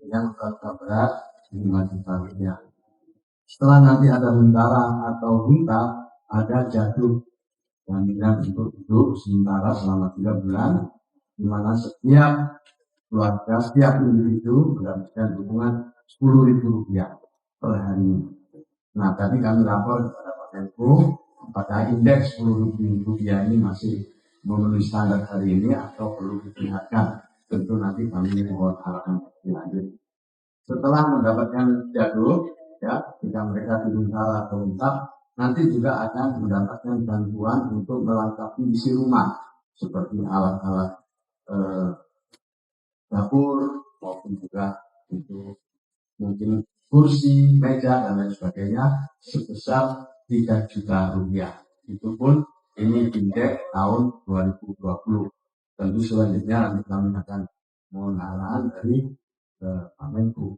yang rata berat 5 juta rupiah. Setelah nanti ada huntara atau hunta, ada jaduk jaminan untuk hidup sementara selama 3 bulan, di mana setiap keluarga, setiap individu mendapatkan dukungan Rp10.000 per hari. Nah, tadi kami lapor kepada Pak Menko, apakah indeks Rp10.000 ini masih memenuhi standar hari ini atau perlu ditingkatkan. Tentu nanti kami mohon arahan lebih lanjut. Setelah mendapatkan jadul, ya, jika mereka dihuntara atau huntap, nanti juga akan mendapatkan bantuan untuk melengkapi isi rumah seperti alat-alat dapur maupun juga untuk mungkin kursi, meja dan lain sebagainya sebesar Rp3 juta. Itu pun ini indeks tahun 2020. Tentu selanjutnya nanti kami akan mohon arahan dari Pak Menko